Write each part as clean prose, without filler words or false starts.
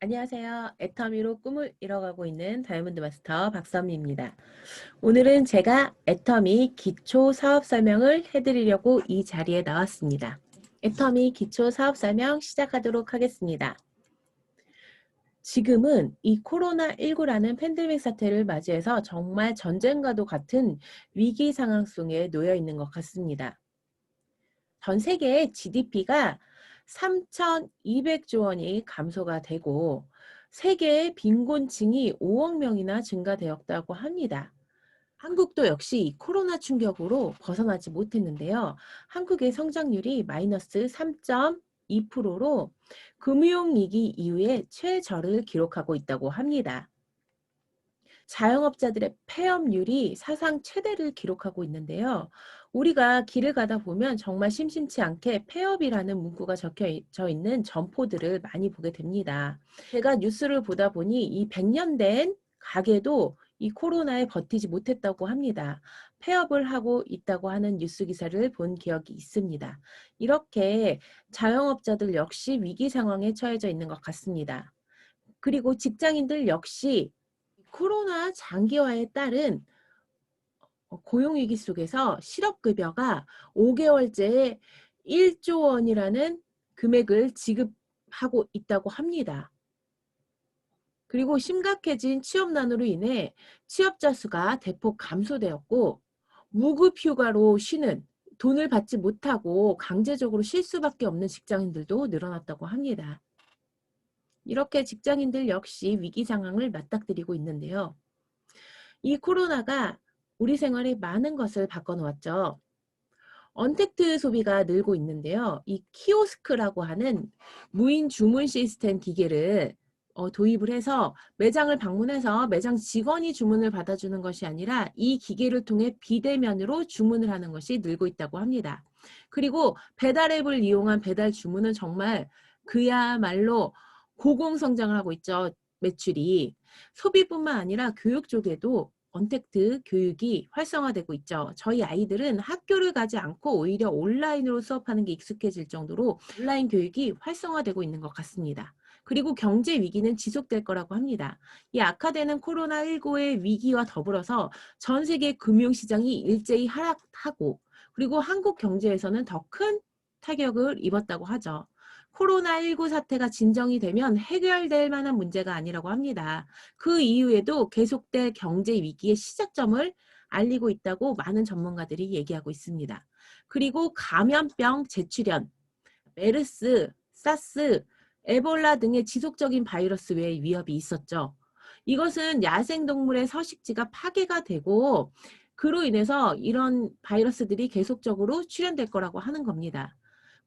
안녕하세요. 애터미로 꿈을 이뤄가고 있는 다이아몬드 마스터 박선미입니다. 오늘은 제가 애터미 기초 사업 설명을 해드리려고 이 자리에 나왔습니다. 애터미 기초 사업 설명 시작하도록 하겠습니다. 지금은 이 코로나19라는 팬데믹 사태를 맞이해서 정말 전쟁과도 같은 위기 상황 속에 놓여 있는 것 같습니다. 전 세계의 GDP가 3,200조 원이 감소가 되고 세계의 빈곤층이 5억 명이나 증가되었다고 합니다. 한국도 역시 이 코로나 충격으로 벗어나지 못했는데요. 한국의 성장률이 마이너스 3.2%로 금융위기 이후에 최저를 기록하고 있다고 합니다. 자영업자들의 폐업률이 사상 최대를 기록하고 있는데요. 우리가 길을 가다 보면 정말 심심치 않게 폐업이라는 문구가 적혀져 있는 점포들을 많이 보게 됩니다. 제가 뉴스를 보다 보니 이 100년 된 가게도 이 코로나에 버티지 못했다고 합니다. 폐업을 하고 있다고 하는 뉴스 기사를 본 기억이 있습니다. 이렇게 자영업자들 역시 위기 상황에 처해져 있는 것 같습니다. 그리고 직장인들 역시 코로나 장기화에 따른 고용위기 속에서 실업급여가 5개월째에 1조 원이라는 금액을 지급하고 있다고 합니다. 그리고 심각해진 취업난으로 인해 취업자 수가 대폭 감소되었고 무급휴가로 쉬는 돈을 받지 못하고 강제적으로 쉴 수밖에 없는 직장인들도 늘어났다고 합니다. 이렇게 직장인들 역시 위기 상황을 맞닥뜨리고 있는데요. 이 코로나가 우리 생활에 많은 것을 바꿔놓았죠. 언택트 소비가 늘고 있는데요. 이 키오스크라고 하는 무인 주문 시스템 기계를 도입을 해서 매장을 방문해서 매장 직원이 주문을 받아주는 것이 아니라 이 기계를 통해 비대면으로 주문을 하는 것이 늘고 있다고 합니다. 그리고 배달앱을 이용한 배달 주문은 정말 그야말로 고공성장을 하고 있죠. 매출이. 소비뿐만 아니라 교육 쪽에도 언택트 교육이 활성화되고 있죠. 저희 아이들은 학교를 가지 않고 오히려 온라인으로 수업하는 게 익숙해질 정도로 온라인 교육이 활성화되고 있는 것 같습니다. 그리고 경제 위기는 지속될 거라고 합니다. 이 악화되는 코로나19의 위기와 더불어서 전 세계 금융시장이 일제히 하락하고 그리고 한국 경제에서는 더 큰 타격을 입었다고 하죠. 코로나19 사태가 진정이 되면 해결될 만한 문제가 아니라고 합니다. 그 이후에도 계속될 경제 위기의 시작점을 알리고 있다고 많은 전문가들이 얘기하고 있습니다. 그리고 감염병 재출현, 메르스, 사스, 에볼라 등의 지속적인 바이러스 외의 위협이 있었죠. 이것은 야생동물의 서식지가 파괴가 되고 그로 인해서 이런 바이러스들이 계속적으로 출현될 거라고 하는 겁니다.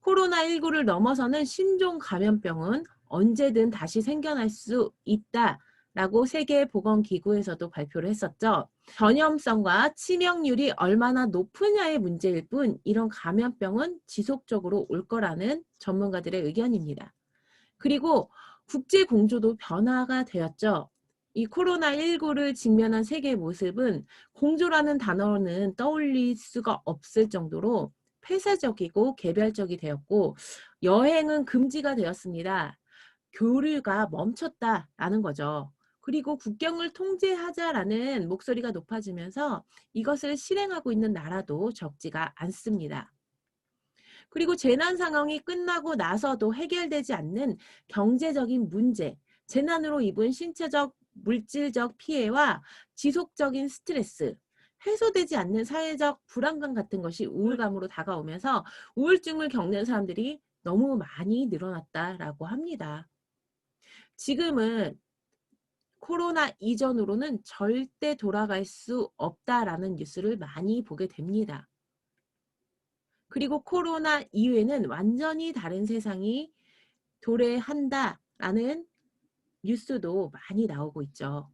코로나19를 넘어서는 신종 감염병은 언제든 다시 생겨날 수 있다라고 세계보건기구에서도 발표를 했었죠. 전염성과 치명률이 얼마나 높으냐의 문제일 뿐 이런 감염병은 지속적으로 올 거라는 전문가들의 의견입니다. 그리고 국제 공조도 변화가 되었죠. 이 코로나19를 직면한 세계의 모습은 공조라는 단어는 떠올릴 수가 없을 정도로 폐쇄적이고 개별적이 되었고 여행은 금지가 되었습니다. 교류가 멈췄다라는 거죠. 그리고 국경을 통제하자라는 목소리가 높아지면서 이것을 실행하고 있는 나라도 적지가 않습니다. 그리고 재난 상황이 끝나고 나서도 해결되지 않는 경제적인 문제, 재난으로 입은 신체적, 물질적 피해와 지속적인 스트레스, 해소되지 않는 사회적 불안감 같은 것이 우울감으로 다가오면서 우울증을 겪는 사람들이 너무 많이 늘어났다라고 합니다. 지금은 코로나 이전으로는 절대 돌아갈 수 없다라는 뉴스를 많이 보게 됩니다. 그리고 코로나 이후에는 완전히 다른 세상이 도래한다라는 뉴스도 많이 나오고 있죠.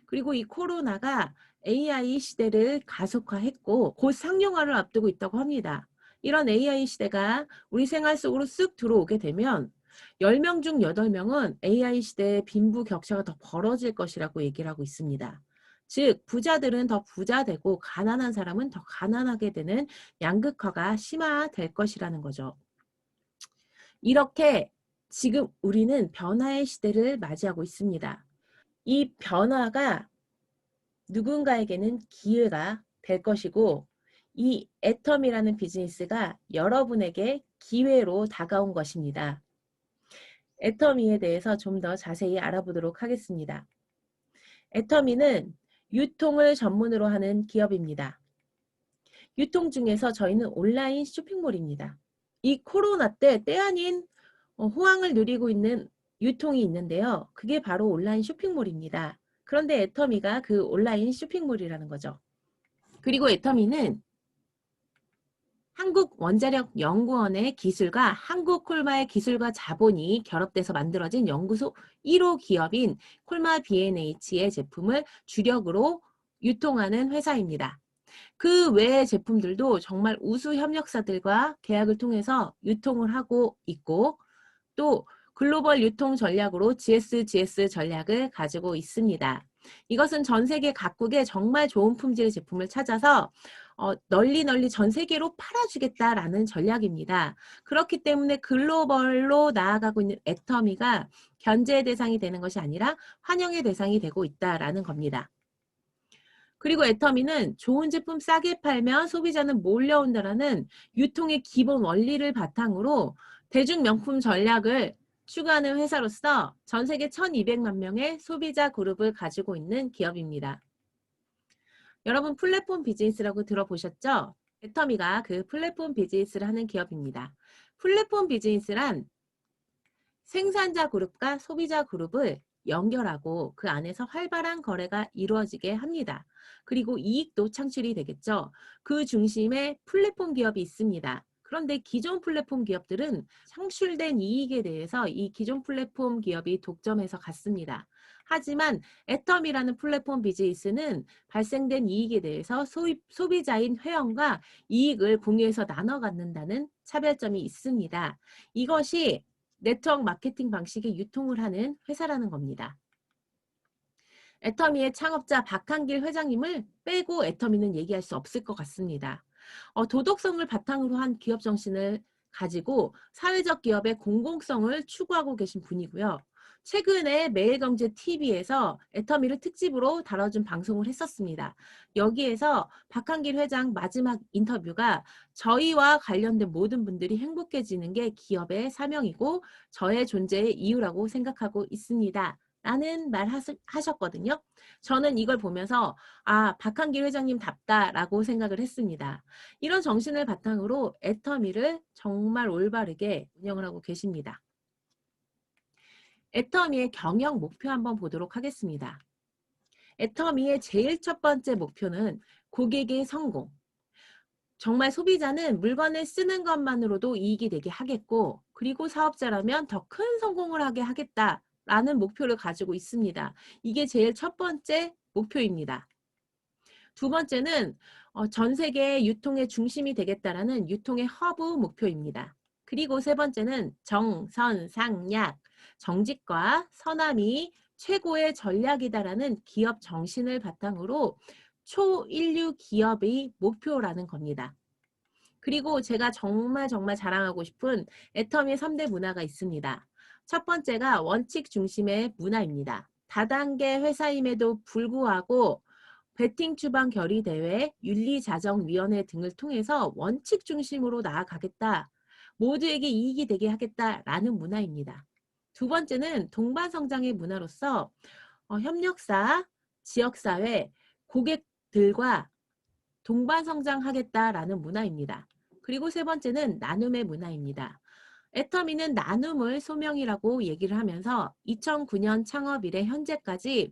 그리고 이 코로나가 AI 시대를 가속화했고 곧 상용화를 앞두고 있다고 합니다. 이런 AI 시대가 우리 생활 속으로 쓱 들어오게 되면 10명 중 8명은 AI 시대의 빈부격차가 더 벌어질 것이라고 얘기를 하고 있습니다. 즉 부자들은 더 부자되고 가난한 사람은 더 가난하게 되는 양극화가 심화될 것이라는 거죠. 이렇게 지금 우리는 변화의 시대를 맞이하고 있습니다. 이 변화가 누군가에게는 기회가 될 것이고 이 애텀이라는 비즈니스가 여러분에게 기회로 다가온 것입니다. 애터미에 대해서 좀 더 자세히 알아보도록 하겠습니다. 애터미는 유통을 전문으로 하는 기업입니다. 유통 중에서 저희는 온라인 쇼핑몰입니다. 이 코로나 때 아닌 호황을 누리고 있는 유통이 있는데요. 그게 바로 온라인 쇼핑몰입니다. 그런데 애터미가 그 온라인 쇼핑몰이라는 거죠. 그리고 애터미는 한국원자력연구원의 기술과 한국콜마의 기술과 자본이 결합돼서 만들어진 연구소 1호 기업인 콜마 B&H의 제품을 주력으로 유통하는 회사입니다. 그 외의 제품들도 정말 우수 협력사들과 계약을 통해서 유통을 하고 있고 또 글로벌 유통 전략으로 GSGS 전략을 가지고 있습니다. 이것은 전 세계 각국에 정말 좋은 품질의 제품을 찾아서 널리 전 세계로 팔아주겠다라는 전략입니다. 그렇기 때문에 글로벌로 나아가고 있는 애터미가 견제의 대상이 되는 것이 아니라 환영의 대상이 되고 있다라는 겁니다. 그리고 애터미는 좋은 제품 싸게 팔면 소비자는 몰려온다라는 유통의 기본 원리를 바탕으로 대중 명품 전략을 추구하는 회사로서 전 세계 1200만 명의 소비자 그룹을 가지고 있는 기업입니다. 여러분 플랫폼 비즈니스라고 들어보셨죠? 애터미가 그 플랫폼 비즈니스를 하는 기업입니다. 플랫폼 비즈니스란 생산자 그룹과 소비자 그룹을 연결하고 그 안에서 활발한 거래가 이루어지게 합니다. 그리고 이익도 창출이 되겠죠. 그 중심에 플랫폼 기업이 있습니다. 그런데 기존 플랫폼 기업들은 창출된 이익에 대해서 이 기존 플랫폼 기업이 독점해서 갔습니다. 하지만 애텀이라는 플랫폼 비즈니스는 발생된 이익에 대해서 소비자인 회원과 이익을 공유해서 나눠 갖는다는 차별점이 있습니다. 이것이 네트워크 마케팅 방식의 유통을 하는 회사라는 겁니다. 애터미의 창업자 박한길 회장님을 빼고 애터미는 얘기할 수 없을 것 같습니다. 도덕성을 바탕으로 한 기업 정신을 가지고 사회적 기업의 공공성을 추구하고 계신 분이고요. 최근에 매일경제TV에서 애터미를 특집으로 다뤄준 방송을 했었습니다. 여기에서 박한길 회장 마지막 인터뷰가 저희와 관련된 모든 분들이 행복해지는 게 기업의 사명이고 저의 존재의 이유라고 생각하고 있습니다. 라는 말 하셨거든요. 저는 이걸 보면서 박한길 회장님답다라고 생각을 했습니다. 이런 정신을 바탕으로 애터미를 정말 올바르게 운영을 하고 계십니다. 애터미의 경영 목표 한번 보도록 하겠습니다. 애터미의 제일 첫 번째 목표는 고객의 성공. 정말 소비자는 물건을 쓰는 것만으로도 이익이 되게 하겠고 그리고 사업자라면 더 큰 성공을 하게 하겠다라는 목표를 가지고 있습니다. 이게 제일 첫 번째 목표입니다. 두 번째는 전 세계 유통의 중심이 되겠다라는 유통의 허브 목표입니다. 그리고 세 번째는 정선상약, 정직과 선함이 최고의 전략이다라는 기업 정신을 바탕으로 초인류 기업의 목표라는 겁니다. 그리고 제가 정말 자랑하고 싶은 애터미의 3대 문화가 있습니다. 첫 번째가 원칙 중심의 문화입니다. 다단계 회사임에도 불구하고 베팅 추방 결의 대회, 윤리자정위원회 등을 통해서 원칙 중심으로 나아가겠다. 모두에게 이익이 되게 하겠다라는 문화입니다. 두 번째는 동반성장의 문화로서 협력사, 지역사회, 고객들과 동반성장하겠다라는 문화입니다. 그리고 세 번째는 나눔의 문화입니다. 애터미는 나눔을 소명이라고 얘기를 하면서 2009년 창업 이래 현재까지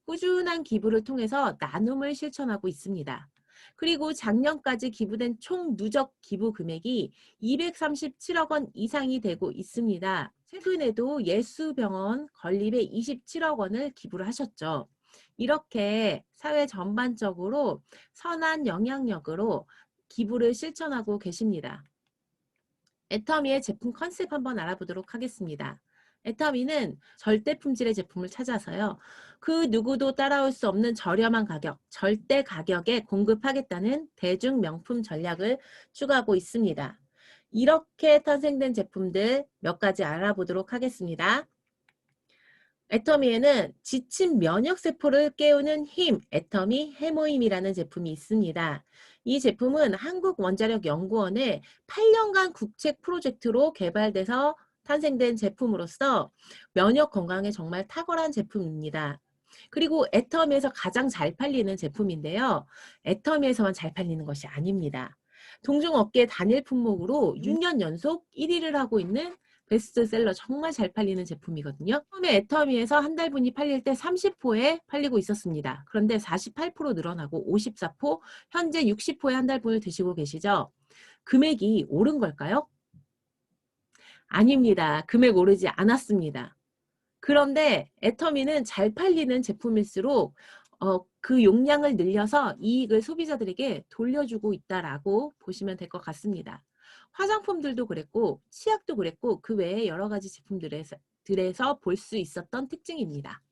꾸준한 기부를 통해서 나눔을 실천하고 있습니다. 그리고 작년까지 기부된 총 누적 기부 금액이 237억 원 이상이 되고 있습니다. 최근에도 예수병원 건립에 27억 원을 기부를 하셨죠. 이렇게 사회 전반적으로 선한 영향력으로 기부를 실천하고 계십니다. 애터미의 제품 컨셉 한번 알아보도록 하겠습니다. 애터미는 절대 품질의 제품을 찾아서요. 그 누구도 따라올 수 없는 저렴한 가격, 절대 가격에 공급하겠다는 대중 명품 전략을 추구하고 있습니다. 이렇게 탄생된 제품들 몇 가지 알아보도록 하겠습니다. 애터미에는 지친 면역세포를 깨우는 힘, 애터미 해모임이라는 제품이 있습니다. 이 제품은 한국원자력연구원의 8년간 국책 프로젝트로 개발돼서 탄생된 제품으로서 면역 건강에 정말 탁월한 제품입니다. 그리고 애터미에서 가장 잘 팔리는 제품인데요. 애터미에서만 잘 팔리는 것이 아닙니다. 동종업계 단일 품목으로 6년 연속 1위를 하고 있는 베스트셀러 정말 잘 팔리는 제품이거든요. 처음에 애터미에서 한 달분이 팔릴 때 30포에 팔리고 있었습니다. 그런데 48% 늘어나고 54포, 현재 60포에 한 달분을 드시고 계시죠? 금액이 오른 걸까요? 아닙니다. 금액 오르지 않았습니다. 그런데 애터미는 잘 팔리는 제품일수록 그 용량을 늘려서 이익을 소비자들에게 돌려주고 있다라고 보시면 될 것 같습니다. 화장품들도 그랬고 치약도 그랬고 그 외에 여러 가지 제품들에서 볼 수 있었던 특징입니다.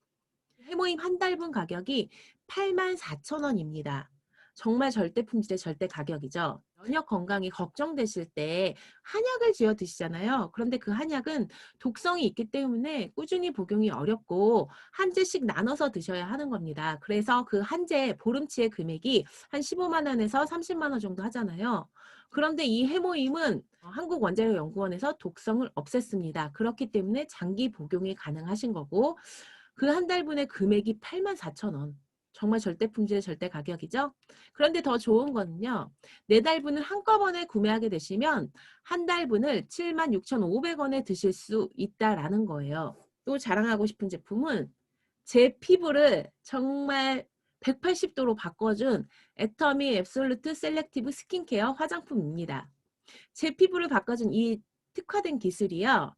해모임 한 달분 가격이 84,000원입니다. 정말 절대 품질의 절대 가격이죠. 면역 건강이 걱정되실 때 한약을 지어 드시잖아요. 그런데 그 한약은 독성이 있기 때문에 꾸준히 복용이 어렵고 한 제씩 나눠서 드셔야 하는 겁니다. 그래서 그 한 제 보름치의 금액이 한 15만 원에서 30만 원 정도 하잖아요. 그런데 이 해모임은 한국원자력연구원에서 독성을 없앴습니다. 그렇기 때문에 장기 복용이 가능하신 거고 그 한 달분의 금액이 84,000원. 정말 절대 품질의 절대 가격이죠. 그런데 더 좋은 거는요. 4달분을 한꺼번에 구매하게 되시면 한 달분을 76,500원에 드실 수 있다라는 거예요. 또 자랑하고 싶은 제품은 제 피부를 정말 180도로 바꿔준 애터미 앱솔루트 셀렉티브 스킨케어 화장품입니다. 제 피부를 바꿔준 이 특화된 기술이요.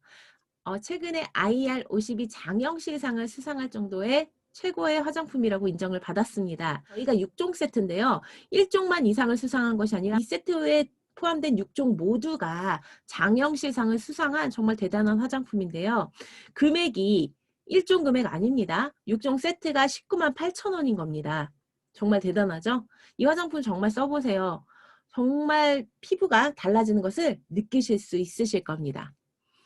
최근에 IR52 장영실상을 수상할 정도의 최고의 화장품이라고 인정을 받았습니다. 저희가 6종 세트인데요. 1종만 이상을 수상한 것이 아니라 이 세트에 포함된 6종 모두가 장영실상을 수상한 정말 대단한 화장품인데요. 금액이 1종 금액 아닙니다. 6종 세트가 19만 8천 원인 겁니다. 정말 대단하죠? 이 화장품 정말 써보세요. 정말 피부가 달라지는 것을 느끼실 수 있으실 겁니다.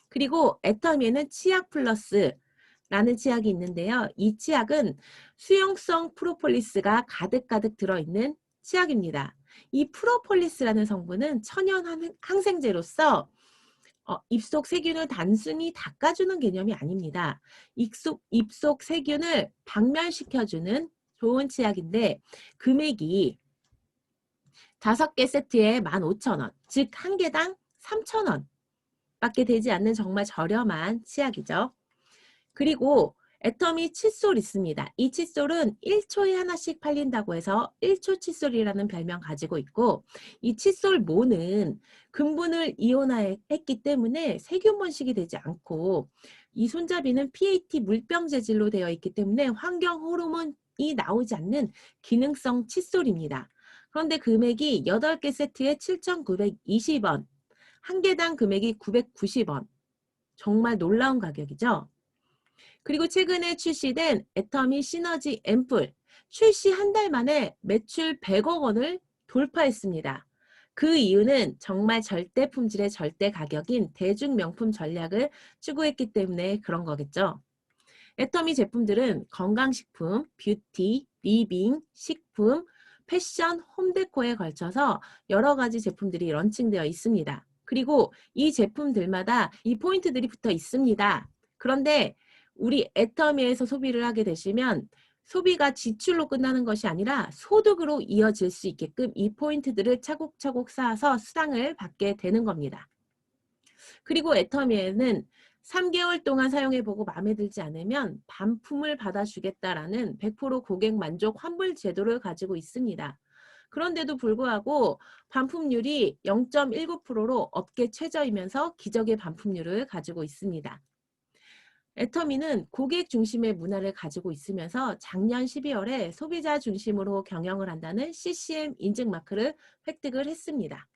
그리고 애터미에는 치약 플러스라는 치약이 있는데요. 이 치약은 수용성 프로폴리스가 가득가득 들어있는 치약입니다. 이 프로폴리스라는 성분은 천연 항생제로서 입속 세균을 단순히 닦아주는 개념이 아닙니다. 입속 세균을 박멸시켜주는 좋은 치약인데 금액이 5개 세트에 15,000원, 즉 한 개당 3,000원 밖에 되지 않는 정말 저렴한 치약이죠. 그리고 애터미 칫솔 있습니다. 이 칫솔은 1초에 하나씩 팔린다고 해서 1초 칫솔이라는 별명 가지고 있고 이 칫솔 모는 금분을 이온화했기 때문에 세균 번식이 되지 않고 이 손잡이는 PAT 물병 재질로 되어 있기 때문에 환경 호르몬이 나오지 않는 기능성 칫솔입니다. 그런데 금액이 8개 세트에 7,920원, 한 개당 금액이 990원. 정말 놀라운 가격이죠. 그리고 최근에 출시된 애터미 시너지 앰플 출시 한 달 만에 매출 100억 원을 돌파했습니다. 그 이유는 정말 절대 품질의 절대 가격인 대중명품 전략을 추구했기 때문에 그런 거겠죠. 애터미 제품들은 건강식품, 뷰티, 리빙, 식품, 패션, 홈데코에 걸쳐서 여러 가지 제품들이 런칭되어 있습니다. 그리고 이 제품들마다 이 포인트들이 붙어 있습니다. 그런데 우리 애터미에서 소비를 하게 되시면 소비가 지출로 끝나는 것이 아니라 소득으로 이어질 수 있게끔 이 포인트들을 차곡차곡 쌓아서 수당을 받게 되는 겁니다. 그리고 애터미에는 3개월 동안 사용해보고 마음에 들지 않으면 반품을 받아주겠다라는 100% 고객 만족 환불 제도를 가지고 있습니다. 그런데도 불구하고 반품률이 0.19%로 업계 최저이면서 기적의 반품률을 가지고 있습니다. 애터미는 고객 중심의 문화를 가지고 있으면서 작년 12월에 소비자 중심으로 경영을 한다는 CCM 인증 마크를 획득을 했습니다.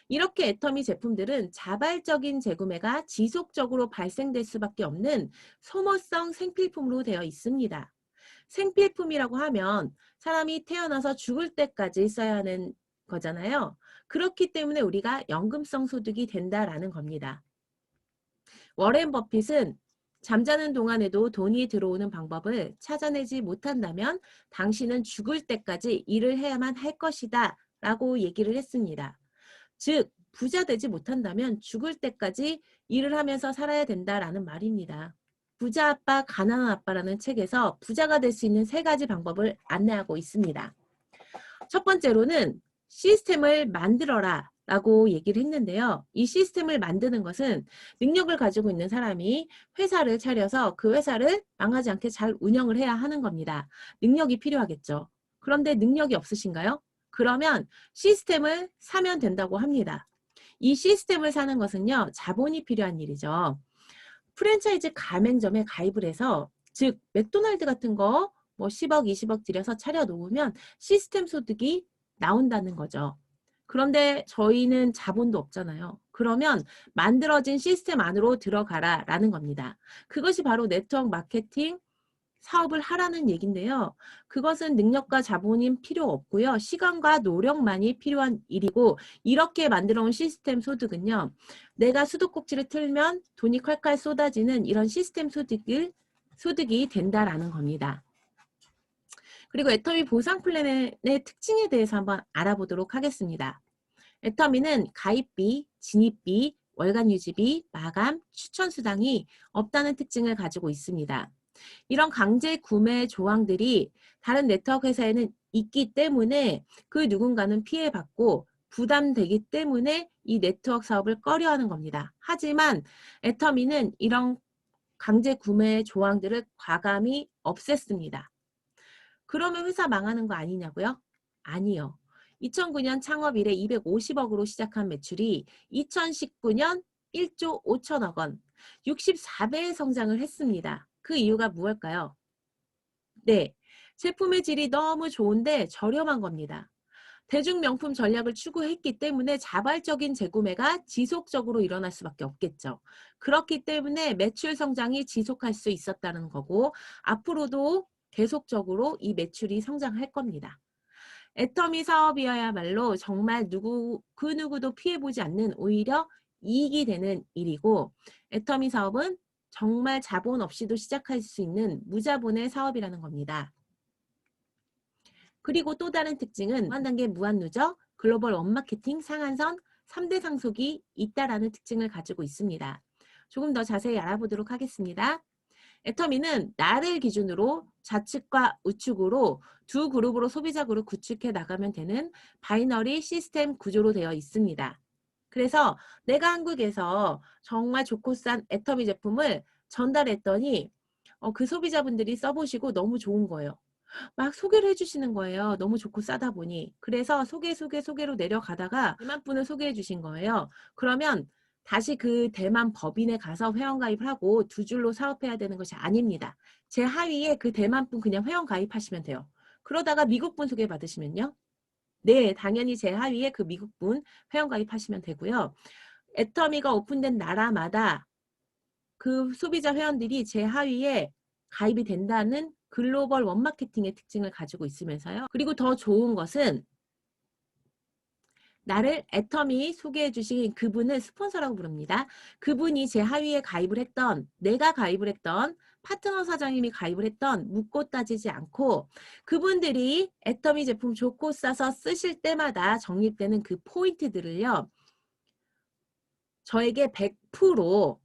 이렇게 애터미 제품들은 자발적인 재구매가 지속적으로 발생될 수밖에 없는 소모성 생필품으로 되어 있습니다. 생필품이라고 하면 사람이 태어나서 죽을 때까지 써야 하는 거잖아요. 그렇기 때문에 우리가 연금성 소득이 된다라는 겁니다. 워렌 버핏은 잠자는 동안에도 돈이 들어오는 방법을 찾아내지 못한다면 당신은 죽을 때까지 일을 해야만 할 것이다 라고 얘기를 했습니다. 즉, 부자 되지 못한다면 죽을 때까지 일을 하면서 살아야 된다라는 말입니다. 부자 아빠, 가난한 아빠라는 책에서 부자가 될 수 있는 3가지 방법을 안내하고 있습니다. 첫 번째로는 시스템을 만들어라 라고 얘기를 했는데요. 이 시스템을 만드는 것은 능력을 가지고 있는 사람이 회사를 차려서 그 회사를 망하지 않게 잘 운영을 해야 하는 겁니다. 능력이 필요하겠죠. 그런데 능력이 없으신가요? 그러면 시스템을 사면 된다고 합니다. 이 시스템을 사는 것은요, 자본이 필요한 일이죠. 프랜차이즈 가맹점에 가입을 해서, 즉 맥도날드 같은 거 뭐 10억, 20억 들여서 차려놓으면 시스템 소득이 나온다는 거죠. 그런데 저희는 자본도 없잖아요. 그러면 만들어진 시스템 안으로 들어가라 라는 겁니다. 그것이 바로 네트워크 마케팅 사업을 하라는 얘긴데요. 그것은 능력과 자본이 필요 없고요. 시간과 노력만이 필요한 일이고, 이렇게 만들어 온 시스템 소득은요. 내가 수도꼭지를 틀면 돈이 콸콸 쏟아지는 이런 시스템 소득이 된다라는 겁니다. 그리고 애터미 보상 플랜의 특징에 대해서 한번 알아보도록 하겠습니다. 애터미는 가입비, 진입비, 월간 유지비, 마감, 추천 수당이 없다는 특징을 가지고 있습니다. 이런 강제 구매 조항들이 다른 네트워크 회사에는 있기 때문에 그 누군가는 피해받고 부담되기 때문에 이 네트워크 사업을 꺼려하는 겁니다. 하지만 애터미는 이런 강제 구매 조항들을 과감히 없앴습니다. 그러면 회사 망하는 거 아니냐고요? 아니요. 2009년 창업 이래 250억으로 시작한 매출이 2019년 1조 5천억 원, 64배의 성장을 했습니다. 그 이유가 무엇일까요? 네, 제품의 질이 너무 좋은데 저렴한 겁니다. 대중명품 전략을 추구했기 때문에 자발적인 재구매가 지속적으로 일어날 수밖에 없겠죠. 그렇기 때문에 매출 성장이 지속할 수 있었다는 거고, 앞으로도 계속적으로 이 매출이 성장할 겁니다. 애터미 사업이어야말로 정말 그 누구도 피해보지 않는, 오히려 이익이 되는 일이고, 애터미 사업은 정말 자본 없이도 시작할 수 있는 무자본의 사업이라는 겁니다. 그리고 또 다른 특징은 무한단계 무한누적, 글로벌 원마케팅, 상한선, 3대 상속이 있다라는 특징을 가지고 있습니다. 조금 더 자세히 알아보도록 하겠습니다. 애터미는 나를 기준으로 좌측과 우측으로 두 그룹으로 소비자 그룹 구축해 나가면 되는 바이너리 시스템 구조로 되어 있습니다. 그래서 내가 한국에서 정말 좋고 싼 애터미 제품을 전달했더니 그 소비자분들이 써보시고 너무 좋은 거예요. 막 소개를 해주시는 거예요. 너무 좋고 싸다 보니. 그래서 소개로 내려가다가 대만 분을 소개해 주신 거예요. 그러면 다시 그 대만 법인에 가서 회원가입을 하고 두 줄로 사업해야 되는 것이 아닙니다. 제 하위에 그 대만 분 그냥 회원가입하시면 돼요. 그러다가 미국 분 소개받으시면요. 네, 당연히 제 하위에 그 미국 분 회원가입하시면 되고요. 애터미가 오픈된 나라마다 그 소비자 회원들이 제 하위에 가입이 된다는 글로벌 원마케팅의 특징을 가지고 있으면서요. 그리고 더 좋은 것은 나를 애터미 소개해 주신 그분을 스폰서라고 부릅니다. 그분이 제 하위에 가입을 했던, 내가 가입을 했던, 파트너 사장님이 가입을 했던, 묻고 따지지 않고 그분들이 애터미 제품 좋고 싸서 쓰실 때마다 적립되는 그 포인트들을요. 저에게 100%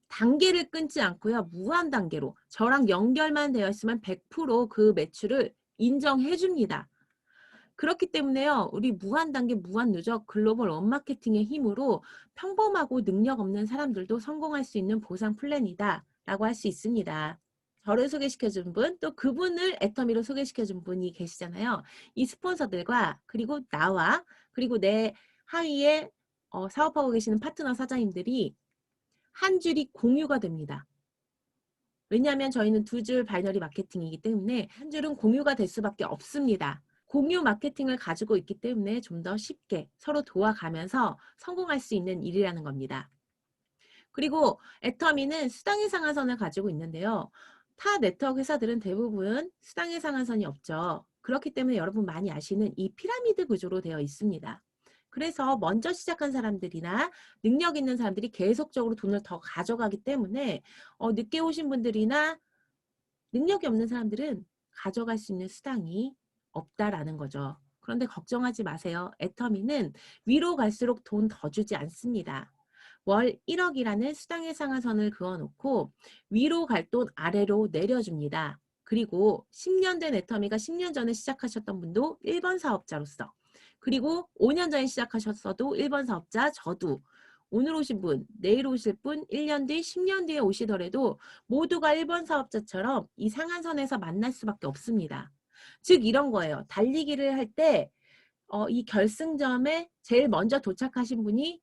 단계를 끊지 않고요. 무한 단계로 저랑 연결만 되어 있으면 100%그 매출을 인정해 줍니다. 그렇기 때문에요. 우리 무한 단계 무한 누적 글로벌 원마케팅의 힘으로 평범하고 능력 없는 사람들도 성공할 수 있는 보상 플랜이다 라고 할 수 있습니다. 저를 소개시켜 준 분, 또 그분을 애터미로 소개시켜 준 분이 계시잖아요. 이 스폰서들과 그리고 나와 그리고 내 하위에 사업하고 계시는 파트너 사장님들이 한 줄이 공유가 됩니다. 왜냐하면 저희는 두 줄 바이너리 마케팅이기 때문에 한 줄은 공유가 될 수밖에 없습니다. 공유 마케팅을 가지고 있기 때문에 좀 더 쉽게 서로 도와가면서 성공할 수 있는 일이라는 겁니다. 그리고 애터미는 수당의 상한선을 가지고 있는데요. 타 네트워크 회사들은 대부분 수당의 상한선이 없죠. 그렇기 때문에 여러분 많이 아시는 이 피라미드 구조로 되어 있습니다. 그래서 먼저 시작한 사람들이나 능력 있는 사람들이 계속적으로 돈을 더 가져가기 때문에 늦게 오신 분들이나 능력이 없는 사람들은 가져갈 수 있는 수당이 없다라는 거죠. 그런데 걱정하지 마세요. 애터미는 위로 갈수록 돈 더 주지 않습니다. 월 1억이라는 수당의 상한선을 그어놓고 위로 갈 돈 아래로 내려줍니다. 그리고 10년 된 애터미가 10년 전에 시작하셨던 분도 1번 사업자로서, 그리고 5년 전에 시작하셨어도 1번 사업자, 저도 오늘 오신 분, 내일 오실 분, 1년 뒤, 10년 뒤에 오시더라도 모두가 1번 사업자처럼 이 상한선에서 만날 수밖에 없습니다. 즉 이런 거예요. 달리기를 할 때 이 결승점에 제일 먼저 도착하신 분이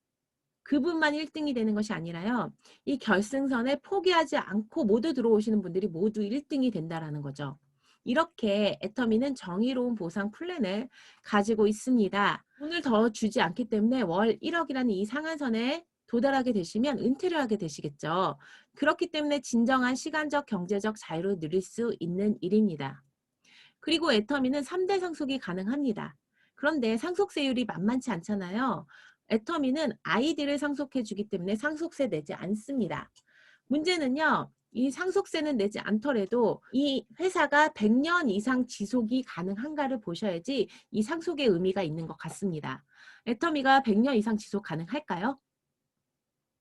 그분만 1등이 되는 것이 아니라요. 이 결승선에 포기하지 않고 모두 들어오시는 분들이 모두 1등이 된다라는 거죠. 이렇게 애터미는 정의로운 보상 플랜을 가지고 있습니다. 돈을 더 주지 않기 때문에 월 1억이라는 이 상한선에 도달하게 되시면 은퇴를 하게 되시겠죠. 그렇기 때문에 진정한 시간적, 경제적 자유를 누릴 수 있는 일입니다. 그리고 애터미는 3대 상속이 가능합니다. 그런데 상속세율이 만만치 않잖아요. 애터미는 아이들을 상속해 주기 때문에 상속세 내지 않습니다. 문제는요. 이 상속세는 내지 않더라도 이 회사가 100년 이상 지속이 가능한가를 보셔야지 이 상속의 의미가 있는 것 같습니다. 애터미가 100년 이상 지속 가능할까요?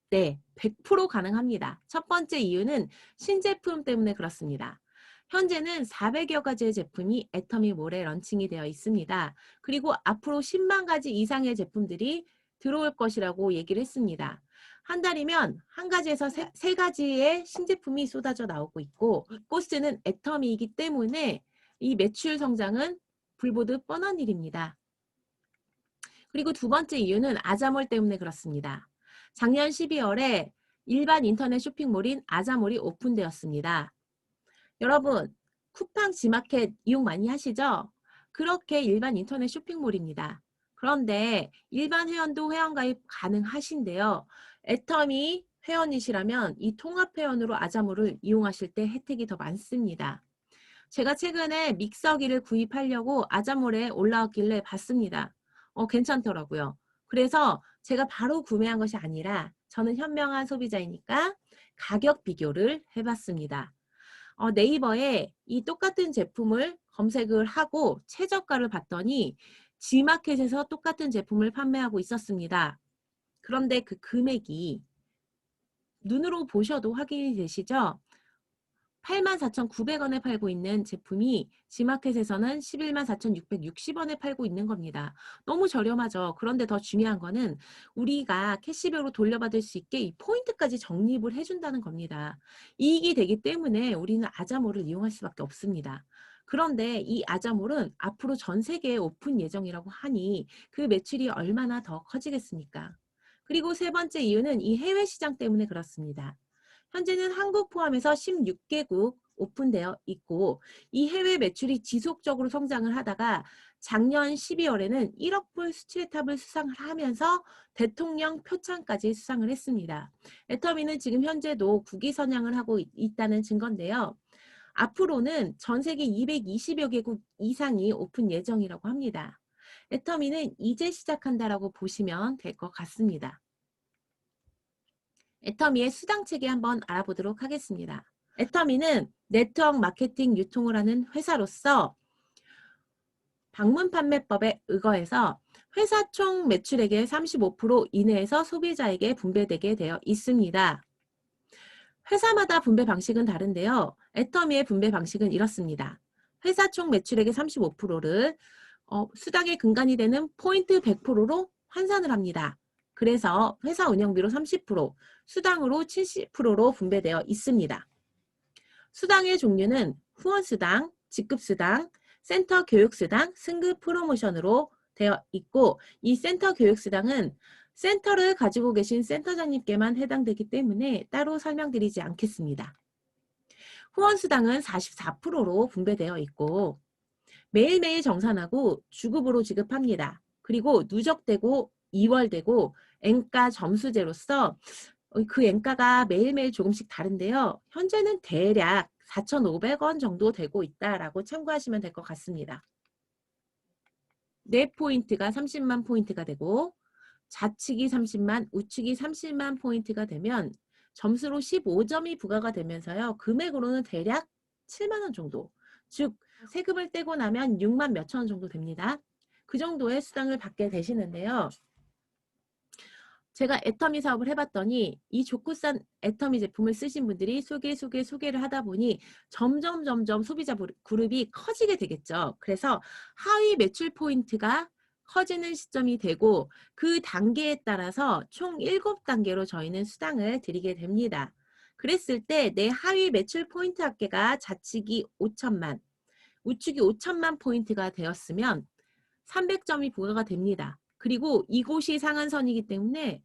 네, 100% 가능합니다. 첫 번째 이유는 신제품 때문에 그렇습니다. 현재는 400여 가지의 제품이 애터미몰에 런칭이 되어 있습니다. 그리고 앞으로 10만 가지 이상의 제품들이 들어올 것이라고 얘기를 했습니다. 한 달이면 한 가지에서 세 가지의 신제품이 쏟아져 나오고 있고, 이 코스는 애터미이기 때문에 이 매출 성장은 불보듯 뻔한 일입니다. 그리고 두 번째 이유는 아자몰 때문에 그렇습니다. 작년 12월에 일반 인터넷 쇼핑몰인 아자몰이 오픈되었습니다. 여러분, 쿠팡 지마켓 이용 많이 하시죠? 그렇게 일반 인터넷 쇼핑몰입니다. 그런데 일반 회원도 회원가입 가능하신데요. 애터미 회원이시라면 이 통합 회원으로 아자몰을 이용하실 때 혜택이 더 많습니다. 제가 최근에 믹서기를 구입하려고 아자몰에 올라왔길래 봤습니다. 괜찮더라고요. 그래서 제가 바로 구매한 것이 아니라 저는 현명한 소비자이니까 가격 비교를 해봤습니다. 네이버에 이 똑같은 제품을 검색을 하고 최저가를 봤더니 지마켓에서 똑같은 제품을 판매하고 있었습니다. 그런데 그 금액이 눈으로 보셔도 확인이 되시죠? 84,900원에 팔고 있는 제품이 지마켓에서는 114,660원에 팔고 있는 겁니다. 너무 저렴하죠. 그런데 더 중요한 거는 우리가 캐시백으로 돌려받을 수 있게 이 포인트까지 적립을 해준다는 겁니다. 이익이 되기 때문에 우리는 아자몰을 이용할 수밖에 없습니다. 그런데 이 아자몰은 앞으로 전 세계에 오픈 예정이라고 하니 그 매출이 얼마나 더 커지겠습니까? 그리고 세 번째 이유는 이 해외 시장 때문에 그렇습니다. 현재는 한국 포함해서 16개국 오픈되어 있고 이 해외 매출이 지속적으로 성장을 하다가 작년 12월에는 1억 불 수치레탑을 수상을 하면서 대통령 표창까지 수상을 했습니다. 애터미는 지금 현재도 국위 선양을 하고 있다는 증거인데요. 앞으로는 전 세계 220여 개국 이상이 오픈 예정이라고 합니다. 애터미는 이제 시작한다라고 보시면 될 것 같습니다. 애터미의 수당 체계 한번 알아보도록 하겠습니다. 애터미는 네트워크 마케팅 유통을 하는 회사로서 방문 판매법에 의거해서 회사 총 매출액의 35% 이내에서 소비자에게 분배되게 되어 있습니다. 회사마다 분배 방식은 다른데요. 애터미의 분배 방식은 이렇습니다. 회사 총 매출액의 35%를 수당의 근간이 되는 포인트 100%로 환산을 합니다. 그래서 회사 운영비로 30%, 수당으로 70%로 분배되어 있습니다. 수당의 종류는 후원수당, 직급수당, 센터 교육수당, 승급 프로모션으로 되어 있고 이 센터 교육수당은 센터를 가지고 계신 센터장님께만 해당되기 때문에 따로 설명드리지 않겠습니다. 후원수당은 44%로 분배되어 있고 매일매일 정산하고 주급으로 지급합니다. 그리고 누적되고 이월되고 엔가 점수제로서 그 엔가가 매일매일 조금씩 다른데요. 현재는 대략 4,500원 정도 되고 있다라고 참고하시면 될 것 같습니다. 내 포인트가 30만 포인트가 되고 좌측이 30만, 우측이 30만 포인트가 되면 점수로 15점이 부과가 되면서요. 금액으로는 대략 7만 원 정도. 즉 세금을 떼고 나면 6만 몇천 원 정도 됩니다. 그 정도의 수당을 받게 되시는데요. 제가 애터미 사업을 해봤더니 이 좋고 싼 애터미 제품을 쓰신 분들이 소개를 하다 보니 점점 소비자 그룹이 커지게 되겠죠. 그래서 하위 매출 포인트가 커지는 시점이 되고 그 단계에 따라서 총 7단계로 저희는 수당을 드리게 됩니다. 그랬을 때 내 하위 매출 포인트 합계가 좌측이 5천만, 우측이 5천만 포인트가 되었으면 300점이 부과가 됩니다. 그리고 이곳이 상한선이기 때문에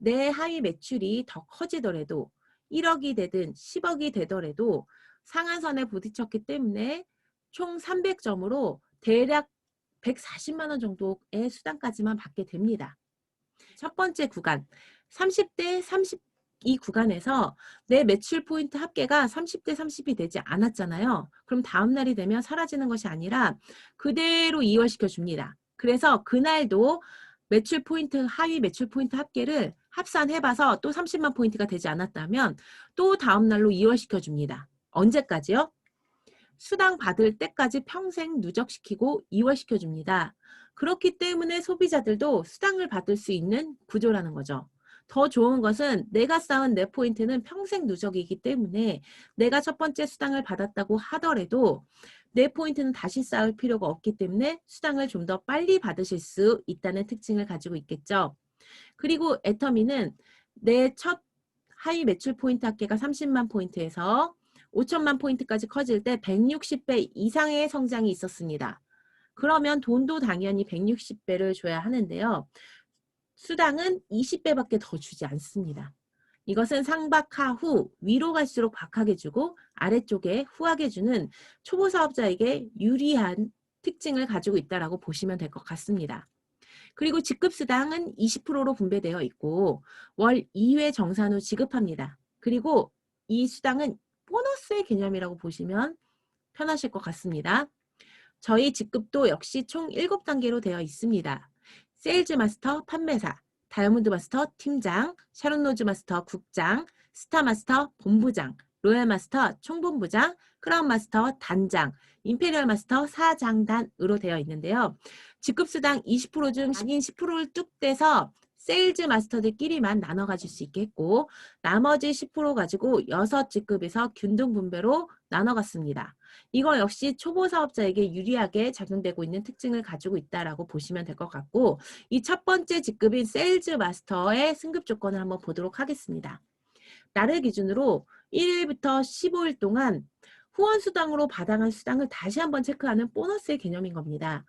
내 하위 매출이 더 커지더라도 1억이 되든 10억이 되더라도 상한선에 부딪혔기 때문에 총 300점으로 대략 140만 원 정도의 수당까지만 받게 됩니다. 첫 번째 구간 30대 30 이 구간에서 내 매출 포인트 합계가 30대 30이 되지 않았잖아요. 그럼 다음 날이 되면 사라지는 것이 아니라 그대로 이월시켜 줍니다. 그래서 그날도 매출 포인트, 하위 매출 포인트 합계를 합산해봐서 또 30만 포인트가 되지 않았다면 또 다음 날로 이월시켜 줍니다. 언제까지요? 수당 받을 때까지 평생 누적시키고 이월시켜 줍니다. 그렇기 때문에 소비자들도 수당을 받을 수 있는 구조라는 거죠. 더 좋은 것은 내가 쌓은 내 포인트는 평생 누적이기 때문에 내가 첫 번째 수당을 받았다고 하더라도 내 포인트는 다시 쌓을 필요가 없기 때문에 수당을 좀 더 빨리 받으실 수 있다는 특징을 가지고 있겠죠. 그리고 애터미는 내 첫 하위 매출 포인트 합계가 30만 포인트에서 5천만 포인트까지 커질 때 160배 이상의 성장이 있었습니다. 그러면 돈도 당연히 160배를 줘야 하는데요. 수당은 20배밖에 더 주지 않습니다. 이것은 상박하후 위로 갈수록 박하게 주고 아래쪽에 후하게 주는 초보 사업자에게 유리한 특징을 가지고 있다고 보시면 될 것 같습니다. 그리고 직급수당은 20%로 분배되어 있고 월 2회 정산 후 지급합니다. 그리고 이 수당은 보너스의 개념이라고 보시면 편하실 것 같습니다. 저희 직급도 역시 총 7단계로 되어 있습니다. 세일즈 마스터 판매사, 다이아몬드 마스터 팀장, 샤론 로즈 마스터 국장, 스타 마스터 본부장, 로얄 마스터 총본부장, 크라운 마스터 단장, 임페리얼 마스터 사장단으로 되어 있는데요. 직급수당 20%중 아닌 10%를 뚝 떼서 세일즈 마스터들끼리만 나눠 가질 수 있겠고 나머지 10% 가지고 6직급에서 균등 분배로 나눠 갔습니다. 이거 역시 초보 사업자에게 유리하게 작용되고 있는 특징을 가지고 있다라고 보시면 될 것 같고 이 첫 번째 직급인 세일즈 마스터의 승급 조건을 한번 보도록 하겠습니다. 나를 기준으로 1일부터 15일 동안 후원수당으로 받아간 수당을 다시 한번 체크하는 보너스의 개념인 겁니다.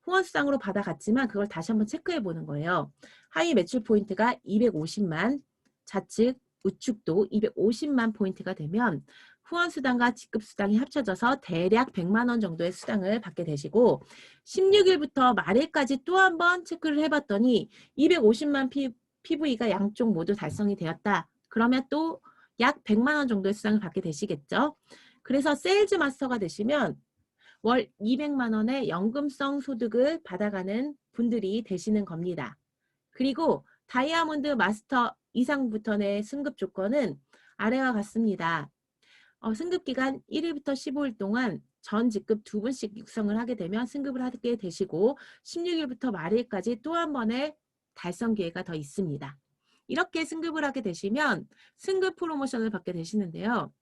후원수당으로 받아갔지만 그걸 다시 한번 체크해 보는 거예요. 하위 매출 포인트가 250만, 좌측, 우측도 250만 포인트가 되면 후원수당과 직급수당이 합쳐져서 대략 100만 원 정도의 수당을 받게 되시고 16일부터 말일까지 또 한 번 체크를 해봤더니 250만 PV가 양쪽 모두 달성이 되었다. 그러면 또 약 100만 원 정도의 수당을 받게 되시겠죠. 그래서 세일즈 마스터가 되시면 월 200만 원의 연금성 소득을 받아가는 분들이 되시는 겁니다. 그리고 다이아몬드 마스터 이상부터의 승급 조건은 아래와 같습니다. 승급기간 1일부터 15일 동안 전 직급 2분씩 육성을 하게 되면 승급을 하게 되시고 16일부터 말일까지 또 한 번의 달성 기회가 더 있습니다. 이렇게 승급을 하게 되시면 승급 프로모션을 받게 되시는데요.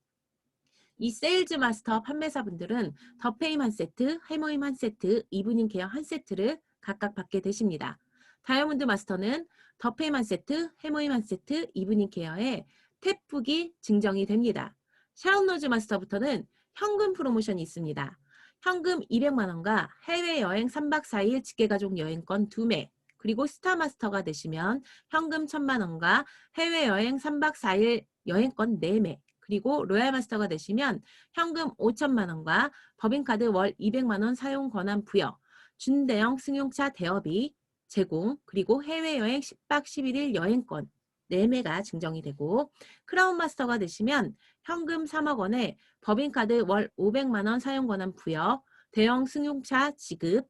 이 세일즈 마스터 판매사분들은 더페임 한 세트, 해모임 한 세트, 이브닝 케어 한 세트를 각각 받게 되십니다. 다이아몬드 마스터는 더페임 한 세트, 해모임 한 세트, 이브닝 케어에 탭북이 증정이 됩니다. 샤론 로즈 마스터부터는 현금 프로모션이 있습니다. 현금 200만 원과 해외여행 3박 4일 직계가족 여행권 2매, 그리고 스타 마스터가 되시면 현금 1000만 원과 해외여행 3박 4일 여행권 4매, 그리고 로얄 마스터가 되시면 현금 5천만 원과 법인카드 월 200만 원 사용 권한 부여, 준대형 승용차 대여비 제공, 그리고 해외여행 10박 11일 여행권 4매가 증정이 되고 크라운 마스터가 되시면 현금 3억 원에 법인카드 월 500만 원 사용 권한 부여, 대형 승용차 지급,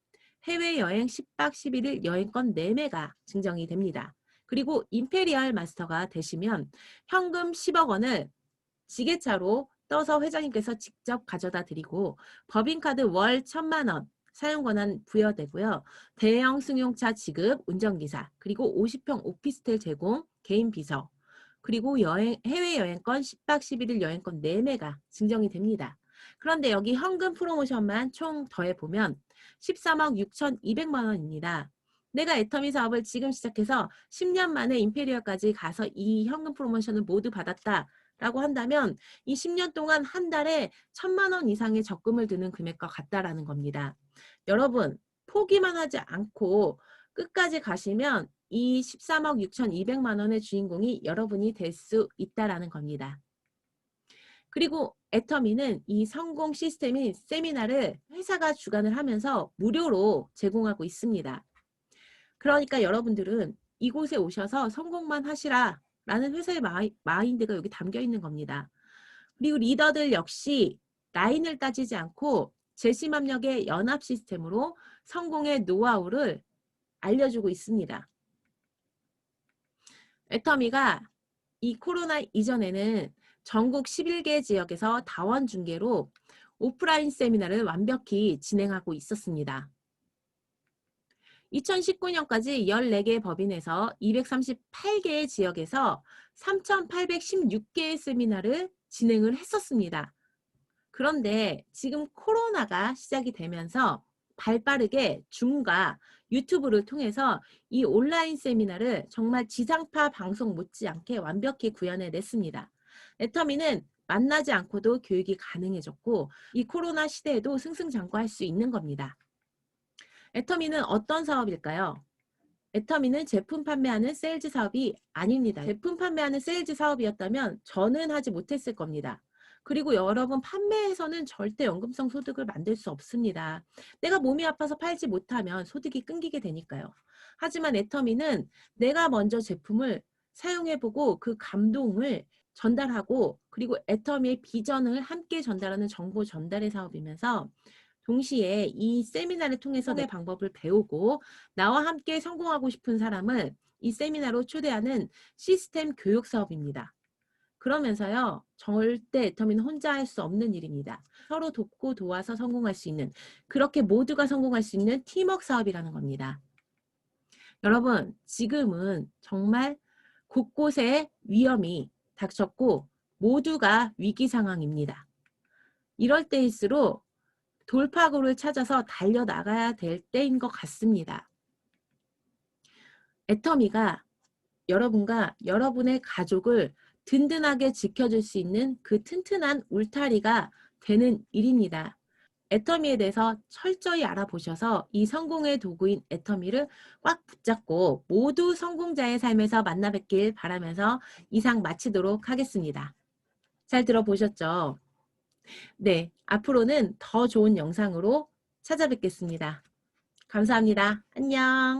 해외여행 10박 11일 여행권 4매가 증정이 됩니다. 그리고 임페리얼 마스터가 되시면 현금 10억 원을 지게차로 떠서 회장님께서 직접 가져다 드리고 법인카드 월 1,000만 원 사용 권한 부여되고요. 대형 승용차 지급, 운전기사, 그리고 50평 오피스텔 제공, 개인 비서, 그리고 해외여행권 10박 11일 여행권 4매가 증정이 됩니다. 그런데 여기 현금 프로모션만 총 더해보면 13억 6,200만 원입니다. 내가 애터미 사업을 지금 시작해서 10년 만에 임페리얼까지 가서 이 현금 프로모션을 모두 받았다. 라고 한다면 이 10년 동안 한 달에 1,000만 원 이상의 적금을 드는 금액과 같다라는 겁니다. 여러분, 포기만 하지 않고 끝까지 가시면 이 13억 6,200만 원의 주인공이 여러분이 될 수 있다라는 겁니다. 그리고 애터미는 이 성공 시스템인 세미나를 회사가 주관을 하면서 무료로 제공하고 있습니다. 그러니까 여러분들은 이곳에 오셔서 성공만 하시라 라는 회사의 마인드가 여기 담겨 있는 겁니다. 그리고 리더들 역시 라인을 따지지 않고 재심합력의 연합 시스템으로 성공의 노하우를 알려주고 있습니다. 애터미가 이 코로나 이전에는 전국 11개 지역에서 다원 중계로 오프라인 세미나를 완벽히 진행하고 있었습니다. 2019년까지 14개 법인에서 238개의 지역에서 3,816개의 세미나를 진행을 했었습니다. 그런데 지금 코로나가 시작이 되면서 발빠르게 줌과 유튜브를 통해서 이 온라인 세미나를 정말 지상파 방송 못지않게 완벽히 구현해냈습니다. 애터미는 만나지 않고도 교육이 가능해졌고 이 코로나 시대에도 승승장구할 수 있는 겁니다. 애터미는 어떤 사업일까요? 애터미는 제품 판매하는 세일즈 사업이 아닙니다. 제품 판매하는 세일즈 사업이었다면 저는 하지 못했을 겁니다. 그리고 여러분 판매에서는 절대 연금성 소득을 만들 수 없습니다. 내가 몸이 아파서 팔지 못하면 소득이 끊기게 되니까요. 하지만 애터미는 내가 먼저 제품을 사용해보고 그 감동을 전달하고 그리고 애터미의 비전을 함께 전달하는 정보 전달의 사업이면서 동시에 이 세미나를 통해서 내 방법을 배우고 나와 함께 성공하고 싶은 사람을 이 세미나로 초대하는 시스템 교육 사업입니다. 그러면서요, 절대 애터미는 혼자 할 수 없는 일입니다. 서로 돕고 도와서 성공할 수 있는, 그렇게 모두가 성공할 수 있는 팀워크 사업이라는 겁니다. 여러분, 지금은 정말 곳곳에 위험이 닥쳤고 모두가 위기 상황입니다. 이럴 때일수록 돌파구를 찾아서 달려나가야 될 때인 것 같습니다. 애터미가 여러분과 여러분의 가족을 든든하게 지켜줄 수 있는 그 튼튼한 울타리가 되는 일입니다. 애터미에 대해서 철저히 알아보셔서 이 성공의 도구인 애터미를 꽉 붙잡고 모두 성공자의 삶에서 만나 뵙길 바라면서 이상 마치도록 하겠습니다. 잘 들어보셨죠? 네, 앞으로는 더 좋은 영상으로 찾아뵙겠습니다. 감사합니다. 안녕.